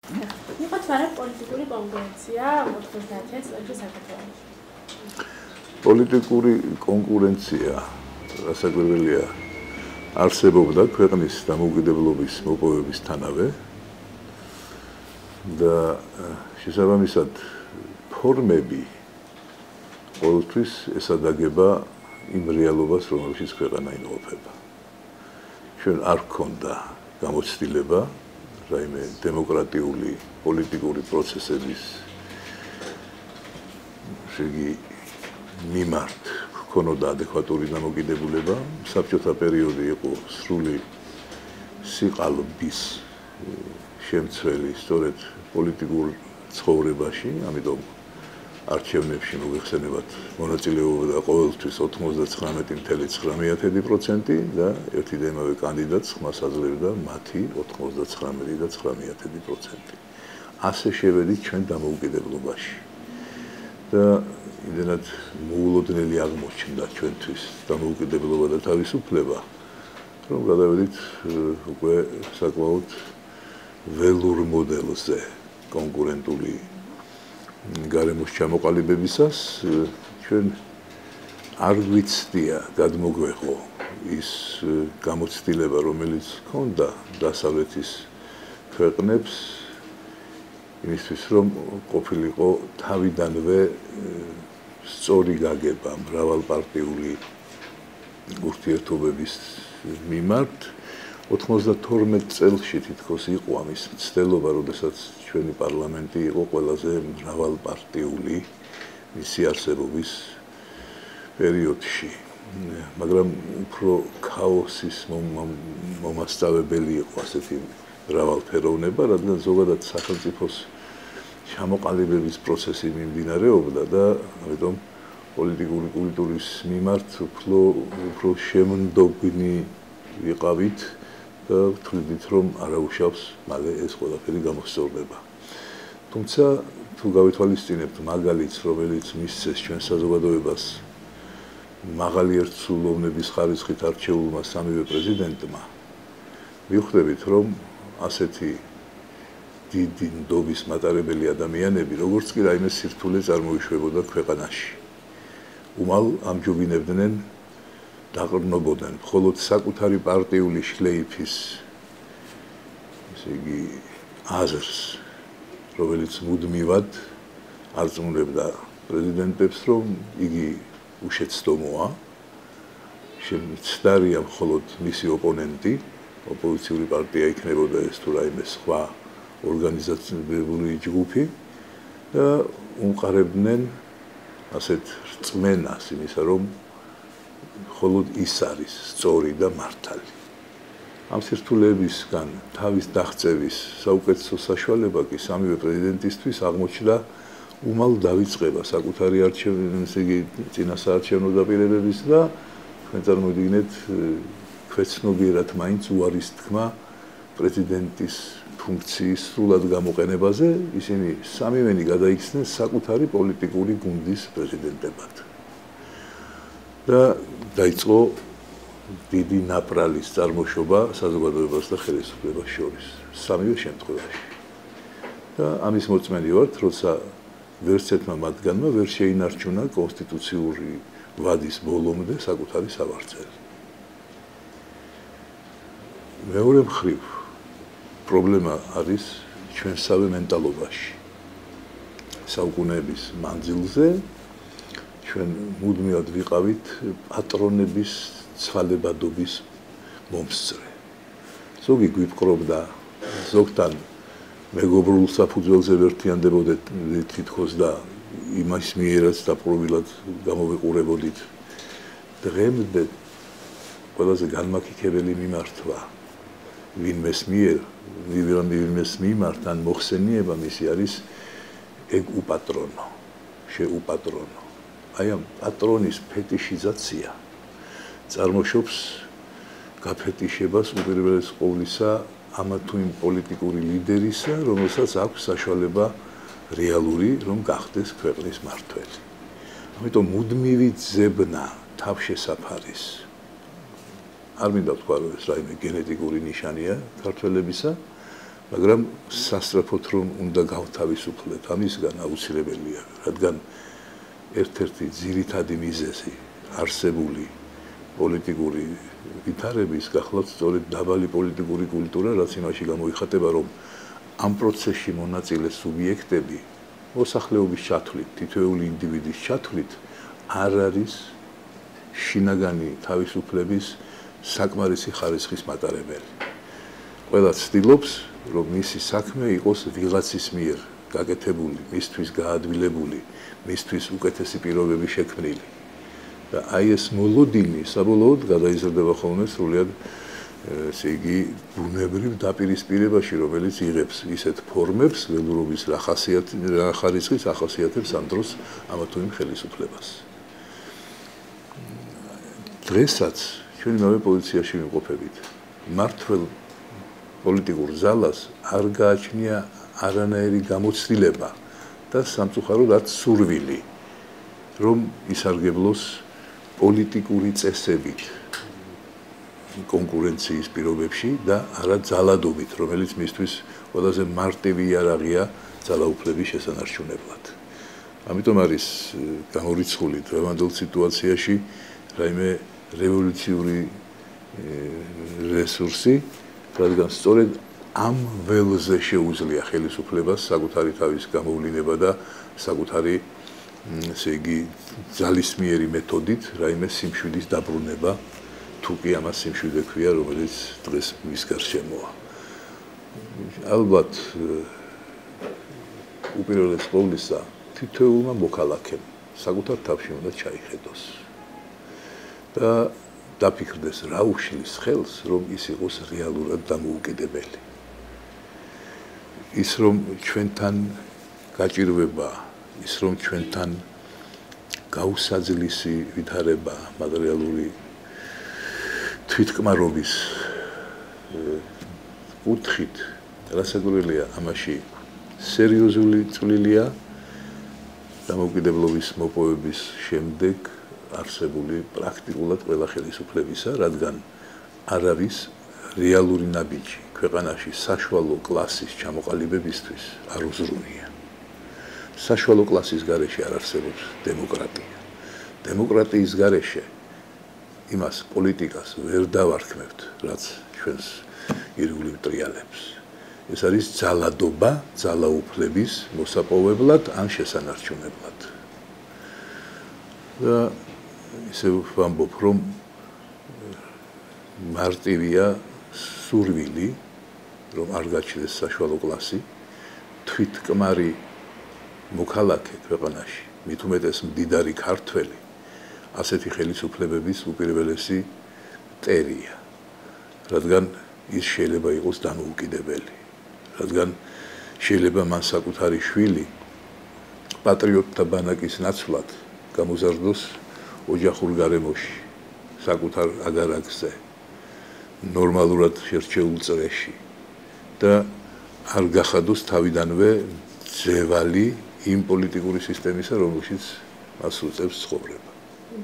იყო არა პოლიტიკური კონკურენცია 90-იან წლებში საქართველოში. პოლიტიკური კონკურენცია რასაკვირველია არსებობდა ქვეყნის დამოუკიდებლობის მოპოვებისთანავე და შესაბამისად ფორმები ყოველთვის ესადაგება იმ რეალობას, რომელშიც ქვეყანა იმყოფება. ჩვენ არ გქონდა გამოცდილება რაიმე დემოკრატიული პოლიტიკური პროცესების მიმართ ჰქონოდა ადეკვატური დამოკიდებულება. საბჭოთა პერიოდი იყო სრული სიყალბის შემცველი სწორედ პოლიტიკურ ცხოვრებაში, ამიტომ არჩევნებში მოიხსენებათ მონაწილეობდა ყოველთვის 99.9% და ერთი და იმავე კანდიდატს ხმას აძლევდა მათი 99.9%. ასე შევედით ჩვენ დამოუკიდებლობაში. და იმდენად მოულოდნელი აღმოჩნდა ჩვენთვის დამოუკიდებლობა და თავისუფლება, რომ გადავედით უკვე საკმაოდ ველურ მოდელზე კონკურენტული გარემოს ჩამოყალიბებისას. ჩვენ არ ვიცდია გადმოგვეღო ის გამოცდილება, რომელიც ჰქონდა დასავლეთის ქვეყნებს იმისთვის, რომ ყოფილიყო თავიდანვე სწორი გაგება მრავალპარტიული ურთიერთობების მიმართ. 92 წელში თითქოს იყო ამის მცდელობა, როდესაც ჩვენი პარლამენტი იყო ყველაზე მრავალპარტიული მისი არსებობის პერიოდში. მაგრამ უფრო ქაოსის მომასწავებელი იყო ასეთი მრავალფეროვნება, რადგან ზოგადად სახელმწიფოს ჩამოყალიბების პროცესი მიმდინარეობდა და ამიტომ პოლიტიკური კულტურის მიმართ უფრო შემნდობნი ვიყავით და ვთვლით, რომ არაუშავს მალე ეს ყველაფერი გამოსწორდება. თუმცა თუ გავითვალისწინებთ მაგალითს, რომელიც მისცეს ჩვენ საზოგადოებას მაღალი ერთსულოვნების ხარისხით არჩეულმა სამივე პრეზიდენტმა, ვიხვდებით, რომ ასეთი დიდი ნდობის მატარებელი ადამიანები, როგორც კი რაიმე სირთულე წარმოიშვებოდა ქვეყანაში, უმალ ამჯობინებდნენ, დაყრდნობოდნენ მხოლოდ საკუთარი პარტიული შლეიფის აზრს, რომელიც მუდმივად არწმუნებდა პრეზიდენტებს, რომ იგი უშეცდომოა, შემცდარია მხოლოდ მისი ოპონენტი, ოპოზიციური პარტია იქნებოდა ეს თუ რაიმე სხვა ორგანიზაციული ჯგუფი და უმყარებდნენ ასეთ რწმენას იმისა, რომ მხოლოდ ის არის სწორი და მართალი. ამ სირთულეებისგან თავის დაღწევის საუკეთესო საშუალება კი სამივე პრეზიდენტისთვის აღმოჩნდა უმალ დავიწყება საკუთარი წინასაარჩევნო დაპირებების და თქვენ წარმოვიდგინეთ ქვეცნობიერად მაინც უარის თქმა პრეზიდენტის ფუნქციის სრულად გამოყენებაზე. ისინი სამივენი გადაიქცნენ საკუთარი პოლიტიკური გუნდის პრეზიდენტებად. და დაიწყო დიდი ნაპრალის წარმოშობა საზოგადოებას და ხელისუფლებას შორის სამივე შემთხვევაში. და ამის მოწმენი ვართ, როცა ვერც ერთმა მათგანმა ვერ შეინარჩუნა კონსტიტუციური ვადის ბოლომდე საკუთარი სავარძელი. მეორე მხრივ პრობლემა არის ჩვენსავე მენტალობაში. საუკუნეების მანძილზე ჩვენ მუდმივად ვიყავით პატრონების ცვალებადობის მომსწრე. ზოგი გვიპყრობდა, ზოგთან მეგობრულ საფუძველზე ვერთიანდებოდეთ თითქოს და იმას მიერაც დაპყრობილად გამოვიყურებოდით. დღემდე ყველაზე განმაკიქებელი მიმართვა ვინმეს მიმართ ან მოხსენიება მისი არის ეგ უპატრონო, შეუპატრონო. აი ამ პატრონის ფეტიშიზაცია წარმოშობს გაფეტიშებას უპირველეს ყოვლისა ამა თუ იმ პოლიტიკური ლიდერისა, რომელსაც აქვს საშუალება რეალური, რომ გახდეს ქვეყნის მმართველი. ამიტომ მუდმივი ძებნა თავშესაფარის არ მინდა ვთქვა, რომ ეს რაიმე გენეტიკური ნიშანია ქართველებისა, მაგრამ სასწრაფოდ რომ უნდა გავთავისუფლოთ ამისგან აუცილებელია, რადგან ერთ-ერთი ძირითადი მიზეზი არსებული პოლიტიკური ვითარების გახლავთ სწორედ დაბალი პოლიტიკური კულტურა, რაც იმაში გამოიხატება, რომ ამ პროცესში მონაწილე სუბიექტები მოსახლეობის ჩათვლით, თითოეული ინდივიდის ჩათვლით არ არის შინაგანი თავისუფლების საკმარისი ხარისხის მატარებელი. ყველა ცდილობს, რომ მისი საქმე იყოს ვიღაცის მიერ გაკეთებული, მისთვის გაადვილებული, მისთვის უკეთესი პირობები შექმნილი. და აი ეს მოლოდინი საბოლოოდ გადაიზრდება ხოლმე სრულიად ესე იგი ბუნებრივ დაპირისპირებაში, რომელიც იღებს ისეთ ფორმებს, ველურობის რა ხარისხის ახასიათებს ამ დროს ამა თუ იმ ხელისუფლებას. დღესაც ჩვენი ნავე პოლიციაში ვიმყოფებით. მართლ პოლიტიკურ ზალას არ გააჩნია არანაირი გამოცდილება და სამწუხაროდ რაც სურვილი, რომ ისარგებლოს პოლიტიკური წესებით კონკურენციის პირობებში და არა ძალადობით, რომელიც მისთვის ყველაზე მარტივი იარაღია ძალაუფლების შესანარჩუნებლად. ამიტომ არის გამორიცხული დღევანდელ სიტუაციაში რაიმე რევოლუციური რესურსი, რადგან სწორედ ამ ველზე შეუძლია ხელისუფლებას საკუთარი თავის გამოვლინება და საკუთარი ესე იგი ძალისმიერი მეთოდით რაიმე სიმშვიდის დაბრუნება, თუ კი ამას სიმშვიდე ქვია, რომელიც დღეს მის გარშემოა. ალბათ უპირველეს ყოვლისა თითოეულმა მოქალაქემ საკუთარ თავში უნდა ჩაიხედოს და დაფიქრდეს რა უშლის ხელს, რომ ის იყოს რეალურად დამოუკიდებელი. ის რომ ჩვენთან გაჭირვება, ის რომ ჩვენთან გაუსაძლისი ვითარება მატერიალური თვითკმარობის კუთხით რასაკვირველია ამაში სერიოზული წვლილია დამოუკიდებლობის მოპოვების შემდეგ არსებული პრაქტიკულად ყველა ხელისუფლებისა, რადგან არავის რეალური ნაბიჯი ქვეყანაში საშუალო კლასის ჩამოყალიბებისთვის არ უზრუნია. საშუალო კლასის გარეშე არ არსებობს დემოკრატია. დემოკრატიის გარეშე იმას პოლიტიკას ვერ დავარქმევთ, რაც ჩვენს ირგვლივ მტრიალებს. ეს არის ძალადობა, ძალაუფლების მოსაპოვებლად ან შესანარჩუნებლად. და ისე ვამბობ, რომ მარტივია სურვილი, რომ არ გაჩნდეს საშუალო კლასი, თვითკმარი მოქალაქე ქვეყანაში, მით უმეტეს მდიდარი ქართველი, ასეთი ხელისუფლებების უპირველესი მტერია, რადგან ის შეიძლება იყოს დამოუკიდებელი, რადგან შეიძლება მან საკუთარი შვილი პატრიოტთა ბანაკის ნაცვლად გამოზარდოს ოჯახურ გარემოში, საკუთარ აგარაკზე, ნორმალურად შერჩეულ წრეში და არ გახადოს თავიდანვე ძევალი იმ პოლიტიკური სისტემისა, რომელშიც მას უწევს ცხოვრება.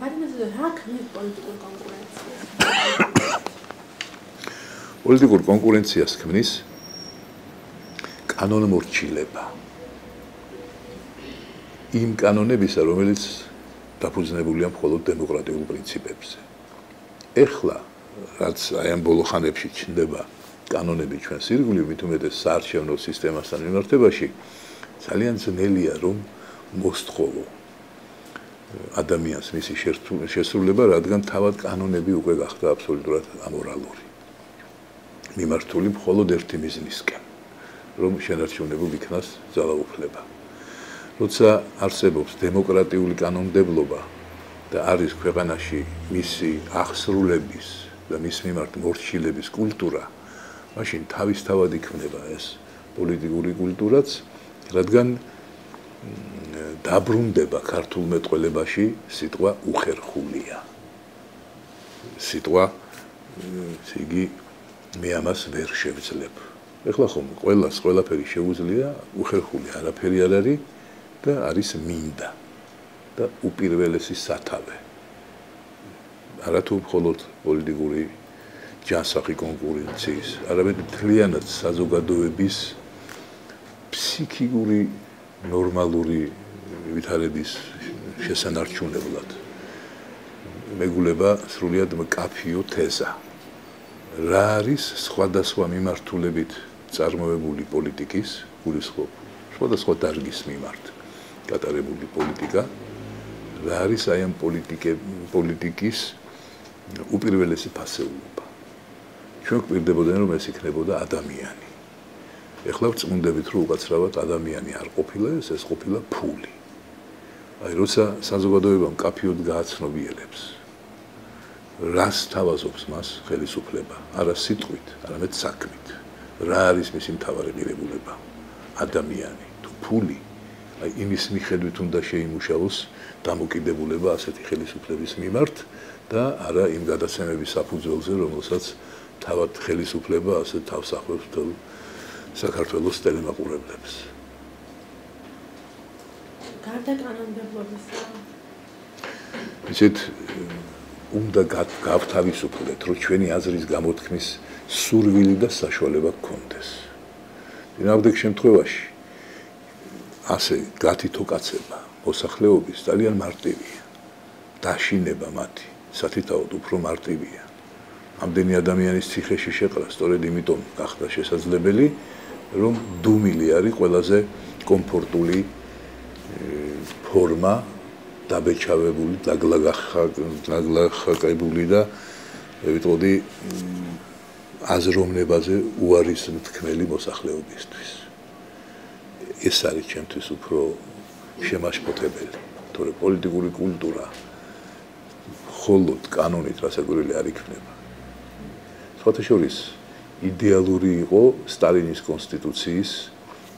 რა ქმნის პოლიტიკურ კონკურენციას? პოლიტიკურ კონკურენციას ქმნის კანონმორჩილება. იმ კანონებისა, რომელიც დაფუძნებულია მხოლოდ დემოკრატიულ პრინციპებზე. ეხლა, რაც აი ამ ბოლო ხანებში ჩნდება კანონები ჩვენს ირგვლივ, მით უმეტეს საარჩევნო სისტემასთან მიმართებაში, ძალიან ძნელია რომ მოსთხოვო ადამიანს მისი შესრულება, რადგან თავად კანონები უკვე გახდა აბსოლუტურად ამორალური. მიმართული მხოლოდ ერთი მიზნისკენ, რომ შენარჩუნებულ იქნას ძალაუფლება. როცა არსებობს დემოკრატიული კანონმდებლობა და არის ქვეყანაში მისი აღსრულების და მის მიმართ მორჩილების კულტურა, მაშინ თავისთავად იქმნება ეს პოლიტიკური კულტურაც, რადგან დაბრუნდება ქართულ მეტყველებაში სიტყვა უხერხულია. სიტყვა, იგი მე ამას ვერ შევძლებ. ეხლა ხომ ყველაფერი შეუძლია, უხერხული არაფერი არ არის და არის მინდა და უპირველესი სათავე. არა თუ მხოლოდ პოლიტიკური ჯანსაღი კონკურენციის, არამედ მთლიანად საზოგადოების ფსიქიკური ნორმალური ვითარების შესანარჩუნებლად მეგულება სრულიად მკაფიო თეზა. რა არის სხვადასხვა მიმართულებით წარმოებული პოლიტიკის, გულისხმობ, სხვადასხვა დარგის მიმართ გატარებული პოლიტიკა, რა არის აი ამ პოლიტიკის უპირველესი ფასეულობა. ჩვენ გვპირდებოდა რომ ეს იქნებოდა ადამიანი. ეხლა ვწმუნდებით რომ უკაცრავად ადამიანი არ ყოფილა, ეს ყოფილა ფული. აი როცა საზოგადოებამ მკაფიოდ გააცნობიერებს რას თავაზობს მას ხელისუფლება, არა სიტყვით, არამედ საქმით. რა არის მისი მთავარი ღირებულება? ადამიანი თუ ფული, აი იმის მიხედვით უნდა შეიმუშაოს დამოკიდებულება ასეთი ხელისუფლების მიმართ და არა იმ გადაცემების საფუძველზე, რომელსაც თავად ხელისუფლება ასე თავს ახლავს თელ საქართველოს ტელემაყურებლებს. გარდა კანონმდებლობისა, ისეთ უნდა გავთავისუფლდეთ, რომ ჩვენი აზრის გამოთქმის სურვილი და საშუალება გქონდეს. წინააღმდეგ შემთხვევაში ასე გათითო კაცება მოსახლეობის ძალიან მარტივია. დაშინება მათი სათითაოდ უფრო მარტივია. ამდენი ადამიანის ციხეში შეყრა სწორედ იმიტომ გახდა შესაძლებელი, რომ დუმილი არის ყველაზე კომფორტული ფორმა, დაბეჭავებული, დაგლახაკებული და ვიტყოდი აზროვნებაზე უარის მთქმელი მოსახლეობისთვის. ეს არის ჩემთვის უფრო შემაშფოთებელი, თორე პოლიტიკური კულტურა მხოლოდ კანონით რასაკვირველი არ იქნება. სხვათა შორის იდეალური იყო სტალინის კონსტიტუციის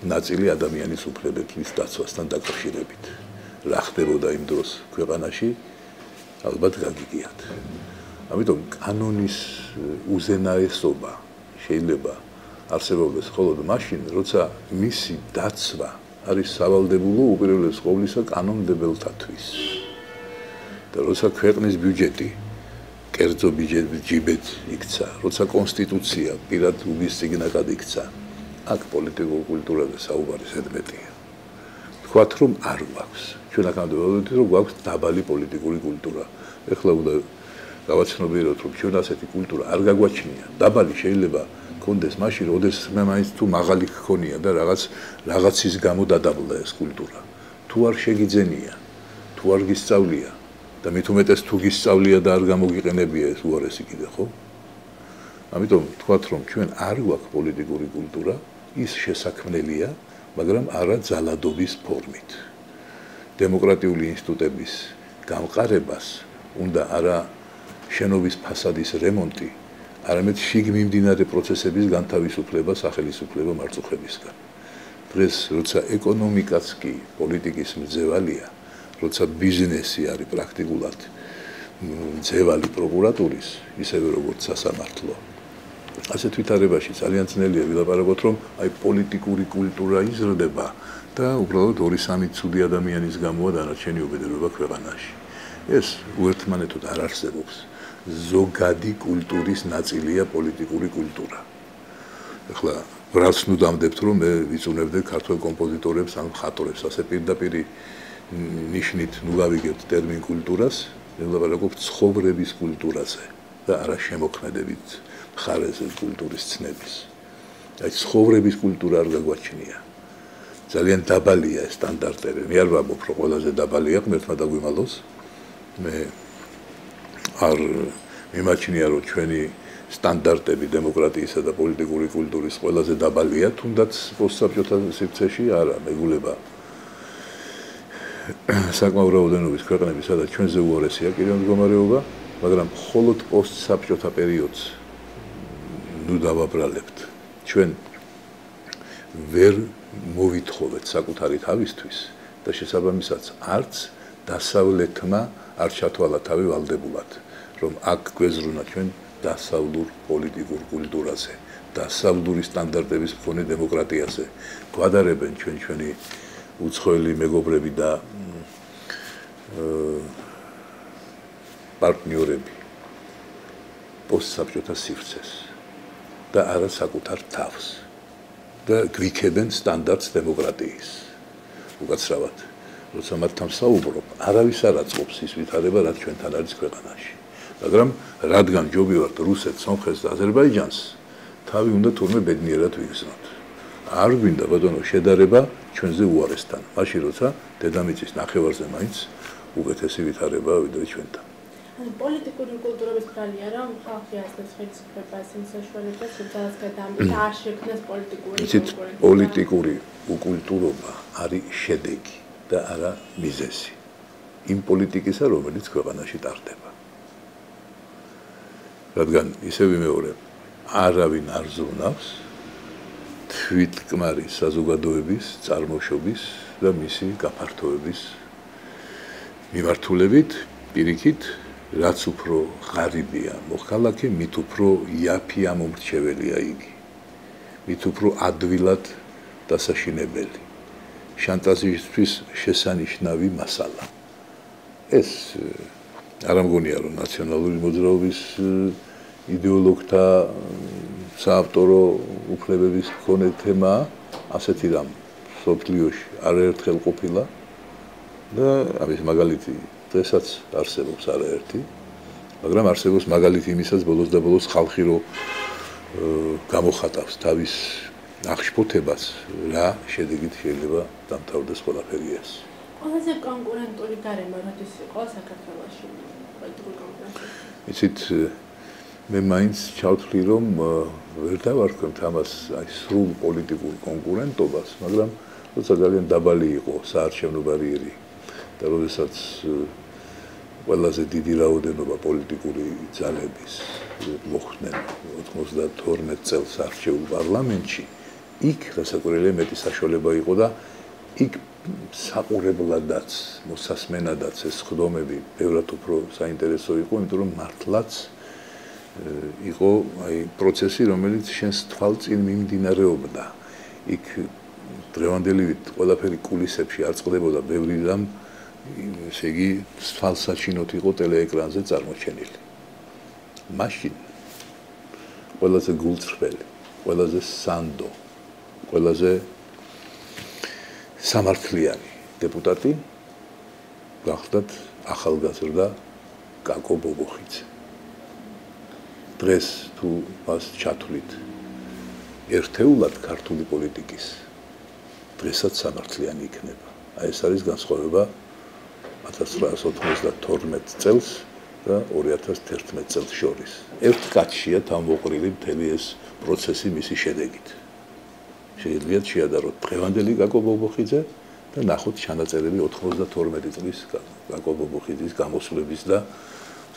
ნაწილი ადამიანის უფლებების დაცვასთან დაკავშირებით. რა ხდებოდა იმ დროს ქვეყანაში, ალბათ გაგიგიათ. ამიტომ კანონის უზენაესობა შეიძლება არსებობდეს მხოლოდ მაშინ, როცა მისი დაცვა არის სავალდებულო უპირველეს ყოვლისა კანონმდებელთათვის. და როცა ქვეყნის ბიუჯეტი კერძო ჯიბეთ იქცა, როცა კონსტიტუცია პირად უბის წიგნაკად იქცა, აქ პოლიტიკურ კულტურაზე საუბარი ზედმეტია. თქვათ რომ არ გვაქვს. ჩვენ აქამდე ველოდებით რომ გვაქვს დაბალი პოლიტიკური კულტურა. ეხლა უნდა გავაცნობიეროთ რომ ჩვენ ასეთი კულტურა არ გაგვაჩნია. დაბალი შეიძლება კონდეს მაშინ, როდესაც მაინც თუ მაღალი გქონია და რაღაცის გამო დადაბლდა ეს კულტურა. თუ არ შეგიძენია, თუ არ გისწავლია და მით უმეტეს თუ გისწავლია და არ გამოგიყენებია ეს უარესი კიდე, ხო? ამიტომ თქვათ რომ ჩვენ არ გვაქვს პოლიტიკური კულტურა, ის შესაქმნელია, მაგრამ არა ძალადობის ფორმით. დემოკრატიული ინსტიტუტების გამყარებას უნდა არა შენობის ფასადის რემონტი, არამედ შიგ მიმდინარე პროცესების განთავისუფლება სახელისუფლება მარწუხებისგან. დღეს როცა ეკონომიკაც კი პოლიტიკის მძევალია, როცა ბიზნესი არის პრაქტიკულად მძევალი პროკურატურის, ისევე როგორც სასამართლო. ასეთ ვითარებაში ძალიან ძნელია ვილაპარაკოთ, რომ აი პოლიტიკური კულტურა იზრდება და უბრალოდ 2-3 ცუდი ადამიანის გამოა დანარჩენი უბედურება ქვეყანაში. ეს უერთმანეთოდ არ არსებობს. ზოგადი კულტურის ნაწილია პოლიტიკური კულტურა. ეხლა რას ნუ დამდებთ, რომ მე ვიწუნებდე ქართველ კომპოზიტორებს ან მხატვრებს, ასე პირდაპირ ნიშნით ნუ გავიგებთ ტერმინ კულტურას, ვილაპარაკობ ცხოვრების კულტურაზე და არა შემოქმედებით მხარეზე კულტურის ცნების. აი ცხოვრების კულტურა არ გაგვაჩნია. ძალიან დაბალია ეს სტანდარტები. მე არ ვამბობ, რომ ყველაზე დაბალია, ღმერთმა დაგვიმალოს. მე არ მიმაჩნია, რომ ჩვენი სტანდარტები დემოკრატიისა და პოლიტიკური კულტურის ყველაზე დაბალია, თუნდაც პოსტსაბჭოთა სივრცეში არა, მეგულება საკმაო რაოდენობის ქვეყნები, სადაც ჩვენზე უარესია კიდევ მდგომარეობა, მაგრამ მხოლოდ პოსტსაბჭოთა პერიოდს ნუ დავაბრალებთ. ჩვენ ვერ მოვითხოვეთ საკუთარი თავისთვის და შესაბამისად არც დასავლეთმა არ ჩათვალა თავი ვალდებულად, რომ აქ გვეზრუნა ჩვენ დასავლურ პოლიტიკურ კულტურაზე, დასავლური სტანდარტების მქონე დემოკრატიაზე. გვადარებენ ჩვენი უცხოელი მეგობრები და პარტნიორები პოსტსაბჭოთა სივრცეს და არა საკუთარ თავს და გვიქებენ სტანდარტს დემოკრატიის. უკაცრავად, როცა მათთან საუბრობ, არავის არ აწყობს ის ვითარება, რაც ჩვენთან არის ქვეყანაში. მაგრამ რადგან ჯობივართ რუსეთს, სომხეთს და აზერბაიჯანს, თავი უნდა თურმე ბედნიერად ვიგრძნოთ. არ გვინდა ბატონო შედარება ჩვენზე უარესთან, მაშინ როცა დედამიწის ნახევარზე მაინც უკეთესი ვითარებაა ვიდრე ჩვენთან. პოლიტიკური კულტურების ბრალია, რომ ხალხი ასწრებს ხელისუფლებას იმ საშუალებას, რომ ძალას გადაამტკიცა, არ შექმნას პოლიტიკური კონკურენცია. პოლიტიკური უკულტურობა არის შედეგი და არა მიზეზი. იმ პოლიტიკისა, რომელიც ქვეყანაში ტარდება. რადგან ისე ვიმეორებ, არავინ არ ზრუნავს თვითკმარი საზოგადოების წარმოშობის და მისი გაფართოების მიმართულებით, პირიქით, რაც უფრო ღარიბია მოქალაქე, მით უფრო იაფი ამომრჩეველია იგი. მით უფრო ადვილად დასაშინებელი. შანტაჟისთვის შესანიშნავი მასალა. ეს არ ამგონია, რომ ნაციონალური მოძრაობის იდეოლოგთა საავტორო უფლებების მქონე თემაა, ასეთი რამ სოფლიოში არაერთხელ ყოფილა და ამის მაგალითი დღესაც არსებობს არაერთი, მაგრამ არსებობს მაგალითი იმისაც ბოლოს და ბოლოს ხალხი რო გამოხატავს თავის აღშფოთებას, რა შედეგით შეიძლება დამთავრდეს ყველაფერი ეს. ყველაზე კონკურენტული გარემო როდის იყო საქართველოში პოლიტიკური კონკურენცია? იცით, მე მაინც ჩავთვლი, რომ ვერ დავარქვევთ ამას აი სრულ პოლიტიკურ კონკურენტობას, მაგრამ როცა ძალიან დაბალი იყო საარჩევნო ბარიერი და როდესაც ყველაზე დიდი რაოდენობა პოლიტიკური ძალების მოხვდნენ 92 წელს არჩეულ პარლამენტში, იქ რასაკვირველია მეტი საშუალება იყო და იქ საყურებლადაც, მოსასმენადაც ეს ხდომები ბევრად უფრო საინტერესო იყო, იმიტომ რომ მართლაც იყო აი პროცესი, რომელიც შენს თვალწინ მიმდინარეობდა. იქ დღევანდელივით ყველაფერი კულისებში არ წყდებოდა ბევრი რამ, ესე იგი თვალსაჩინოდ იყო ტელეეკრანზე წარმოჩენილი. მაშინ ყველაზე გულწრფელი, ყველაზე სანდო, ყველაზე სამართლიანი დეპუტატი გახდათ ახალგაზრდა კაკო ბობოხიძე. დღეს თუ მას ჩათვლით ერთეულად ქართული პოლიტიკის, დღესაც სამართლიანი იქნება. აი ეს არის განსხვავება 1992 წელს და 2011 წელს შორის. ერთ კაცშია თავმოყრილი მთელი ეს პროცესი მისი შედეგით. Შეიძლება შეადაროთ დღევანდელი კაკო ბობოხიძე და ნახოთ ჩანაწერები 92 წლის კაკო ბობოხიძის გამოსვლების და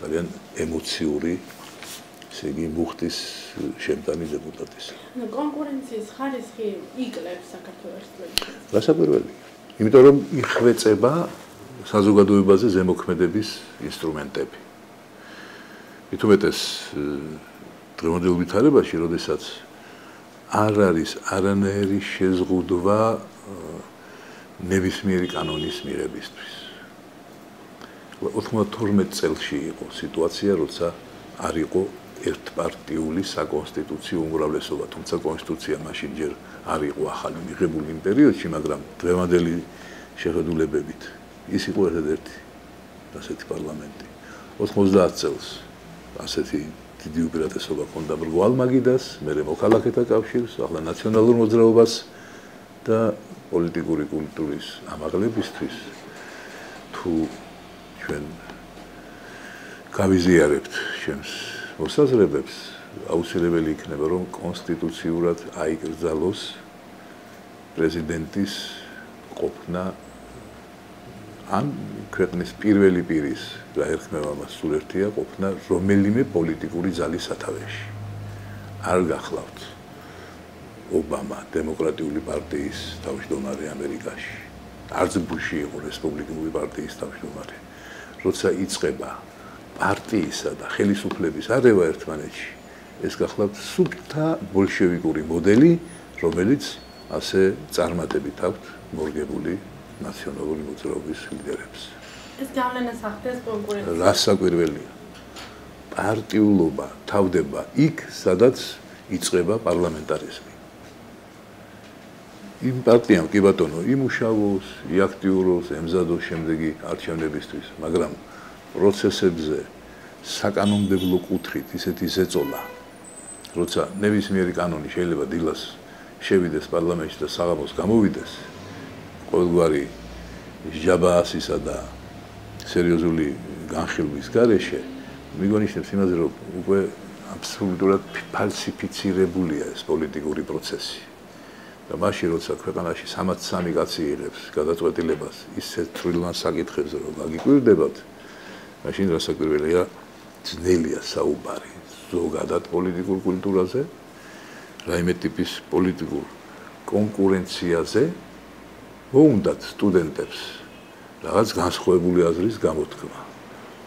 ძალიან ემოციური, ესე იგი მუხტის შემტანი დეპუტატის. კონკურენციის ხარისხი იკლებს საქართველოს პოლიტიკას. გასაკვირველია. იმიტომ რომ იხვეწება საზოგადოებაზე ზემოქმედების ინსტრუმენტები. მით უმეტეს დღევანდელ ვითარებაში, როდესაც არ არის არანაირი შეზღუდვა ნებისმიერი კანონის მიღებისთვის. 92 წელში იყო სიტუაცია, როცა არ იყო ერთპარტიული საკონსტიტუციო უმრავლესობა, თუმცა კონსტიტუცია მაშინ ჯერ არ იყო ახალი მიღებული იმ პერიოდში, მაგრამ დღევანდელი შეხედულებებით ის იყო ერთადერთი ასეთი პარლამენტი. 90 წელს ასეთი დიდი უპირატესობა ჰქონდა მრგვალ მაგიდას, მერე მოქალაქეთა კავშირს, ახლა ნაციონალურ მოძრაობას და პოლიტიკური კულტურის ამაღლებისთვის თუ ჩვენ გავიზიარებთ ჩემს მოსაზრებებს, აუცილებელი იქნება, რომ კონსტიტუციურად აიკრძალოს პრეზიდენტის ყოფნა ან ქვეყნის პირველი პირის რა ერქმევა მას სულ ერთია ყოფნა რომელიმე პოლიტიკური ძალის სათავეში. არ გახლავთ ობამა დემოკრატიული პარტიის თავმჯდომარე ამერიკაში. არც ბუში იყო რესპუბლიკური პარტიის თავმჯდომარე. როცა იწყება პარტიისა და ხელისუფლების არევა ერთმანეთში, ეს გახლავთ სუფთა ბოლშევიკური მოდელი, რომელიც ასე წარმატებით აქვთ მორგებული ნაციონალური მოძრაობის ლიდერებს. ეს გავლენას ახდენს კონკურენციას. რასაკვირველია. პარტიულობა თავდება იქ, სადაც იწყება პარლამენტარიზმი. იმ პარტიამ კი ბატონო იმუშავოს, იაქტიუროს, ემზადოს შემდეგი არჩევნებისთვის, მაგრამ პროცესებზე საკანონმდებლო კუთხით ისეთი ზეწოლა, როცა ნებისმიერი კანონი შეიძლება დილას შევიდეს პარლამენტში და საღამოს გამოვიდეს, ყოველგვარი ჟაბაასისა და სერიოზული განხილვის გარეშე, მიგონიშნებს იმაზე, რომ უკვე აბსოლუტურად ფალსიფიცირებულია ეს პოლიტიკური პროცესი. და მაშინ, როცა ქვეყანაში 63 კაცი იღებს გადაწყვეტილებას ისეთ თბილან საკითხებზე, რომ გაგიკვირდებათ, მაშინ რასაკვირველია, ძნელია საუბარი ზოგადად პოლიტიკურ კულტურაზე, რაიმე ტიპის პოლიტიკურ კონკურენციაზე, მოუნდათ სტუდენტებს რაღაც განსხვავებული აზრის გამოთქმა.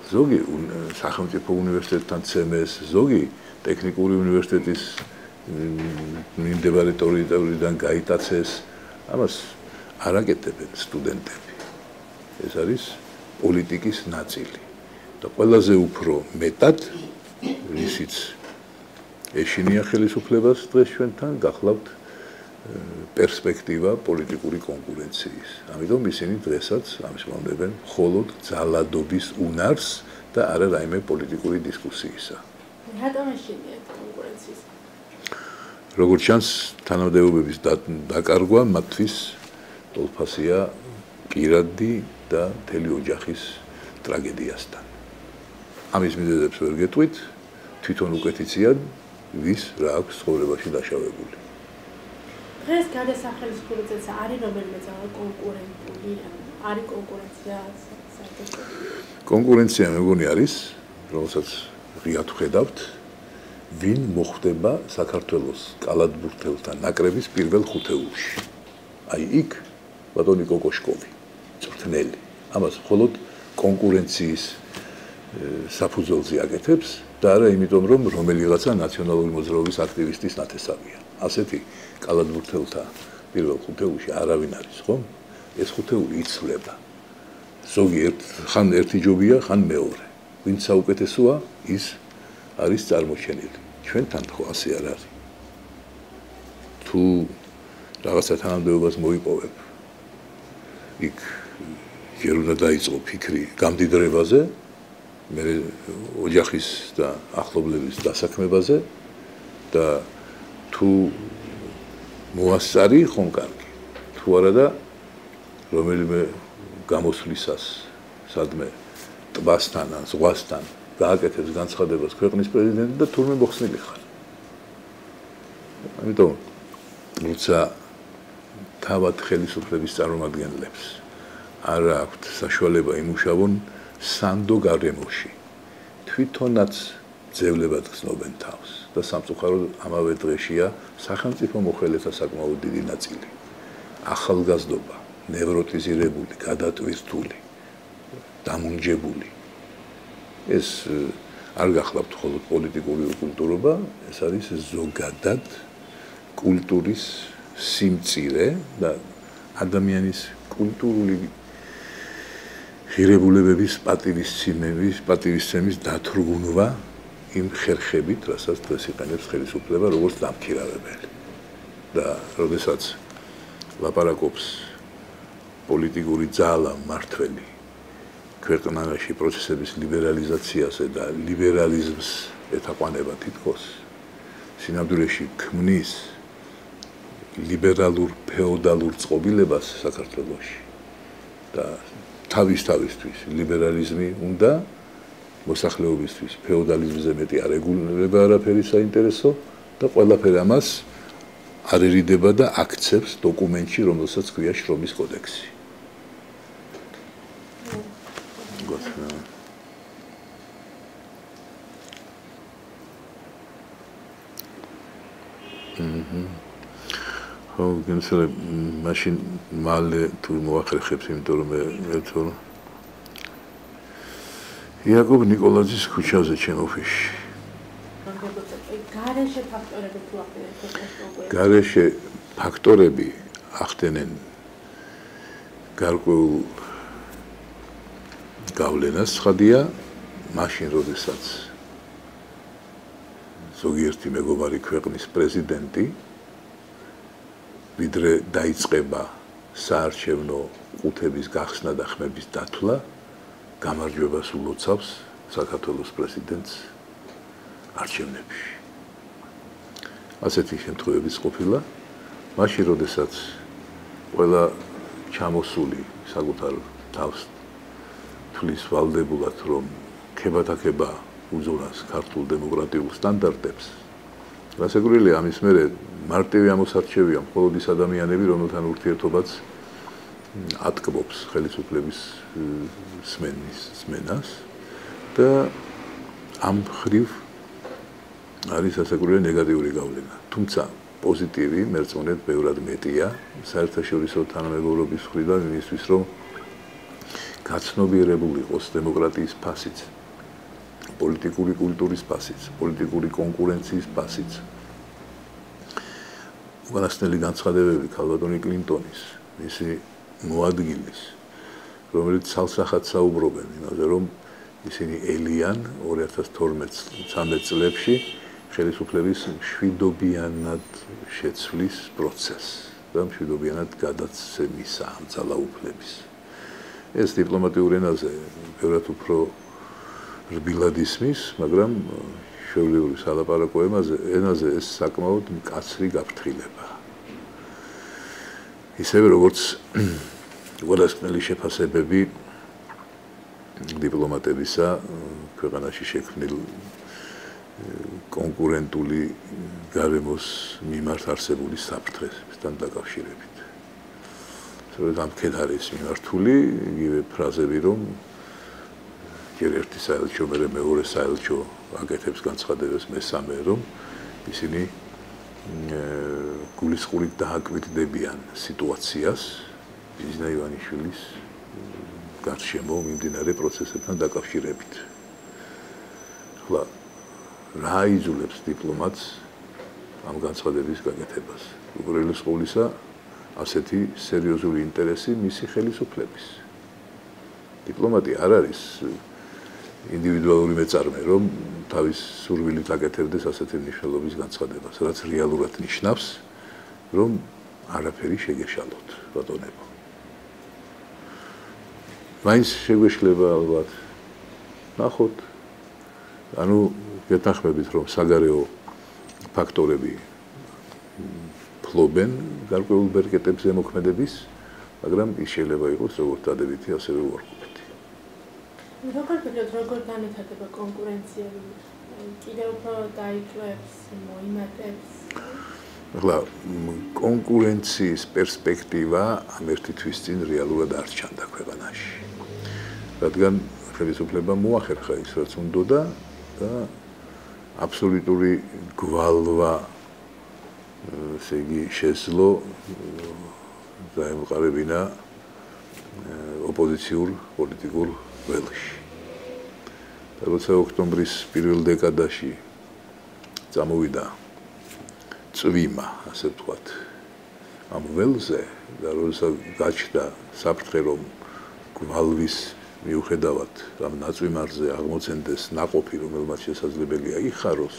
ზოგი სახელმწიფო უნივერსიტეტთან ცემეს, ზოგი ტექნიკური უნივერსიტეტის მიმდებარე ტერიტორიიდან გაიტაცეს, ამას არ აკეთებენ სტუდენტები. ეს არის პოლიტიკის ნაწილი. და ყველაზე უფრო მეტად, ვისიც ეშინია ხელისუფლებას დღეს ჩვენთან, გახლავთ პერსპექტივა პოლიტიკური კონკურენციის. ამიტომ ისინი დღესაც ამისმოვნებენ მხოლოდ ძალადობის უნარს და არა რაიმე პოლიტიკური დისკუსიისა. რატომ ეშინიათ კონკურენციის? როგორც ჩანს, თანამდებობების დაკარგვა მათთვის ტოლფასია პირადი და მთელი ოჯახის ტრაგედიასთან. ამის მიზეზებს ვერ გეტყვით, თვითონ უკეთიცია ვის რა აქვს ცხოვრებაში დაშავებული. დღეს გადასახელისუფლებაც არის რომელიმე ძალა კონკურენტული, არის კონკურენცია საერთოდ. კონკურენცია მეგონი არის, რომელსაც ღიად ვხედავთ, ვინ მოხვდება საქართველოს კალათბურთელთა ნაკრების პირველ ხუთეულში. აი იქ ბატონი კოკოშკოვი, წვრთნელი. ამას მხოლოდ კონკურენციის საფუძველზე აკეთებს და არა იმიტომ, რომ რომელიღაცა ნაციონალური მოძრაობის აქტივისტის ნათესავია. ასეთი კალათბურთელთა პირველ ხუთეულში არავინ არის, ხომ? ეს ხუთეული იცვლება. ზოგიერთ ხან ერთი ჯობია, ხან მეორე. ვინც საუკეთესოა, ის არის წარმოჩენილი. ჩვენთან ხო ასე არ არის. თუ რაღაცა თანამდებობას მოიპოვებ, იქ ჯერ უნდა დაიწყო ფიქრი გამდიდრებაზე, მე ოჯახის და ახლობლების დასაქმებაზე და თუ მოასწარი ხომ კარგი. თუ არა და რომელიმე გამოსვლისას სადმე ტბასთან ან ზღვასთან გააკეთებს განცხადებას ქვეყნის პრეზიდენტი და თურმე მოხსნილი ხარ. ამიტომ როცა თავად ხელისუფლების წარმომადგენლებს არ აქვთ საშუალება იმუშავონ სანდო გარემოში, თვითონაც ძევლებად გრძნობენ თავს და სამწუხაროდ ამავე დღეშია სახელმწიფო მოხელეთა საკმაოდ დიდი ნაწილი. ახალგაზრდობა, ნევროტიზირებული, გადატვირთული, დამუნჯებული. ეს არ გახლავთ მხოლოდ პოლიტიკური კულტურობა, ეს არის ზოგადად კულტურის სიმწირე და ადამიანის კულტურული ღირებულებების პატივისცემის დათრგუნვა იმ ხერხებით, რასაც დღეს იყენებს ხელისუფლება როგორც დამქირავებელი. და როდესაც ლაპარაკობს პოლიტიკური ძალა მართველი ქვეყანაში პროცესების ლიბერალიზაციაზე და ლიბერალიზმს ეთაყვანება თითქოს, სინამდვილეში ქმნის ლიბერალურ ფეოდალურ წყობილებას საქართველოში და თავისთვის ლიბერალიზმი უნდა მოსახლეობისთვის ფეოდალიზმზე მეტი არ ეგუება არაფერი საინტერესო და ყველაფერი ამას არ ერიდება და აქცევს დოკუმენტში, რომელსაც ქვია შრომის კოდექსი. ხო, გენსერე მაშინ მალე თუ მოახერხებს, იმიტომ რომ მე ვთქვი იაკობ ნიკოლაძის ქუჩაზე ჩემ ოფისში. გარეშე ფაქტორები თუ ახდენენ? გარეშე ფაქტორები ახდენენ გარკვეულ გავლენას, ხადია, მაშინ როდესაც ზოგიერთი მეგობარი ქვეყნის პრეზიდენტი ვიდრე დაიწყება საარჩევნო ყუთების გახსნა და ხმების დათვლა გამარჯვებას ულოცავს საქართველოს პრეზიდენტს არჩევნებში. ასეთი შემთხვევებიც ყოფილა, მაშინ როდესაც ყველა ჩამოსული საკუთარ თავს თვლის ვალდებულად, რომ ქებათაქება უძურას ქართულ დემოკრატიულ სტანდარტებს. რასაკვირველია, ამის მერე მარტივი ამოსარჩევია მხოლოდ ის ადამიანები, რომელთან ურთიერთობაც ატკბობს ხელისუფლების სმენას და ამ მხრივ არის რასაკვირველი ნეგატიური გავლენა. თუმცა პოზიტივი მერწმუნედ ბევრად მეტია საერთაშორისო თანამეგობრობის მხრიდან იმისთვის, რომ გაცნობიერებული იყოს დემოკრატიის ფასიც, პოლიტიკური კულტურის ფასიც, პოლიტიკური კონკურენციის ფასიც. უკანასკნელი განცხადებები ქალბატონი კლინტონის, მისი მოადგილის, რომელიც ცალსახად საუბრობენ იმაზე, რომ ისინი ელიან 2012-13 წლებში ხელისუფლების მშვიდობიანად შეცვლის პროცესს და მშვიდობიანად გადაცემისა ამ ძალაუფლების. ეს დიპლომატიურ ენაზე ბევრად უფრო რბილად ისმის, მაგრამ ჩვეულებრივ სალაპარაკო ენაზე ეს საკმაოდ მკაცრი გაფრთხილებაა. ისევე როგორც უკანასკნელი შეფასებები დიპლომატებისა ქვეყანაში შექმნილ კონკურენტული გარემოს მიმართ არსებული საფრთხესთან დაკავშირებით. სწორედ ამ ქეთ არის მიმართული იგივე ფრაზები, რომ ჯერ ერთი საელჩო, მერე მეორე საელჩო აკეთებს განცხადებას მესამე, რომ ისინი გულისყურით დააკვირდებიან სიტუაციას ბიზნა ივანიშვილის გარშემო მიმდინარე პროცესებთან დაკავშირებით. ახლა რა აიძულებს დიპლომატს ამ განცხადების გაკეთებას? უპირველეს ყოვლისა, ასეთი სერიოზული ინტერესი მისი ხელისუფლების. დიპლომატი არ არის ინდივიდუალური მეწარმე, რომ თავის სურვილით აკეთებდეს ასეთი მნიშვნელობის განცხადებას, რაც რეალურად ნიშნავს, რომ არაფერი შეგეშალოთ, ბატონებო. მაინც შეგვეშლება ალბათ. ნახოთ, ანუ გეთანხმებით, რომ საგარეო ფაქტორები ფლობენ გარკვეულ ბერკეტებზე მოქმედების, მაგრამ ის შეიძლება იყოს როგორც დადებითი, ასევე უარყოფითი. როგორ განვითარდება კონკურენცია? კიდევ უფრო დაიკლებს, მოიმატებს? ახლა კონკურენციის პერსპექტივა ამ ერთი თვის წინ რეალურად არ ჩანდა ქვეყანაში. რადგან ხელისუფლება მოახერხა ის, რაც უნდოდა და აბსოლუტური გვალვა ესე იგი შეძლო დაემყარებინა ოპოზიციურ პოლიტიკურ ველში. როცა ოქტომბრის პირველ დეკადაში წამოვიდა წვიმა, ასე ვთქვათ, ამ ველზე და როცა გაჩნდა საფრთხე, რომ გვალვის მიუხედავად ამ ნაწვიმარზე აღმოცენდეს ნაყოფი, რომელმაც შესაძლებელია იხაროს,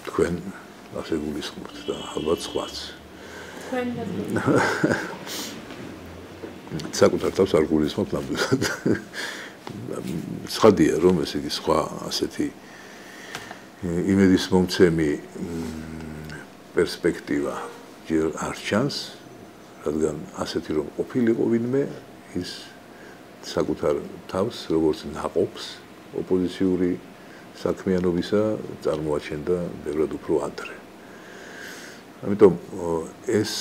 თქვენ ასე გულისხმობთ და ალბათ სხვაც. საკუთარ თავს არ გულისხმობთ ნამდვილად. ცხადია, რომ ესე იგი სხვა ასეთი იმედის მომცემი პერსპექტივა ჯერ არ ჩანს, რადგან ასეთი რომ ყოფილიყო ვინმე, ის საკუთარ თავს როგორც ნაყოფს ოპოზიციური საქმიანობისა წარმოაჩენდა ბევრად უფრო ადრე. ამიტომ ეს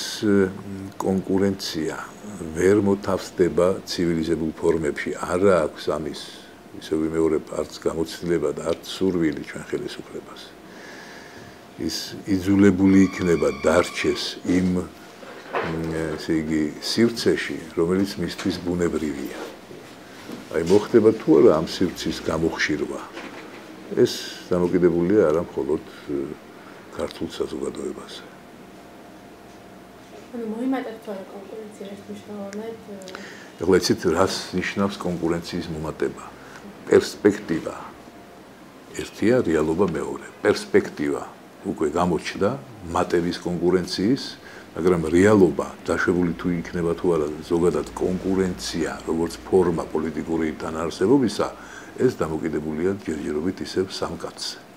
კონკურენცია ვერ მოთავსდება ცივილიზებულ ფორმებში, არა აქვს ამის ისე ვიმეორებ არც გამოცდილება და არც სურვილი ჩვენ ხელისუფლებას. ის იძულებული იქნება დარჩეს იმ ესე იგი სივრცეში, რომელიც მისთვის ბუნებრივია. აი მოხდება თუ არა ამ სივრცის გამოხშირვა. ეს დამოკიდებულია არა მხოლოდ ქართულ საზოგადოებაზე. ანუ მოიმატებთ რა კონკურენცია ეს მნიშვნელოვნად? ეხლა იცით რას ნიშნავს კონკურენციის მომატება? პერსპექტივა. ერთია რეალობა მეორე. პერსპექტივა უკვე გამოჩნდა მატების კონკურენციის, მაგრამ რეალობა დაშვებული თუ იქნება თუ არა ზოგადად კონკურენცია, როგორც ფორმა პოლიტიკური თანაარსებობისა, ეს დამოკიდებულია ჯერჯერობით ისევ სამ კაცზე.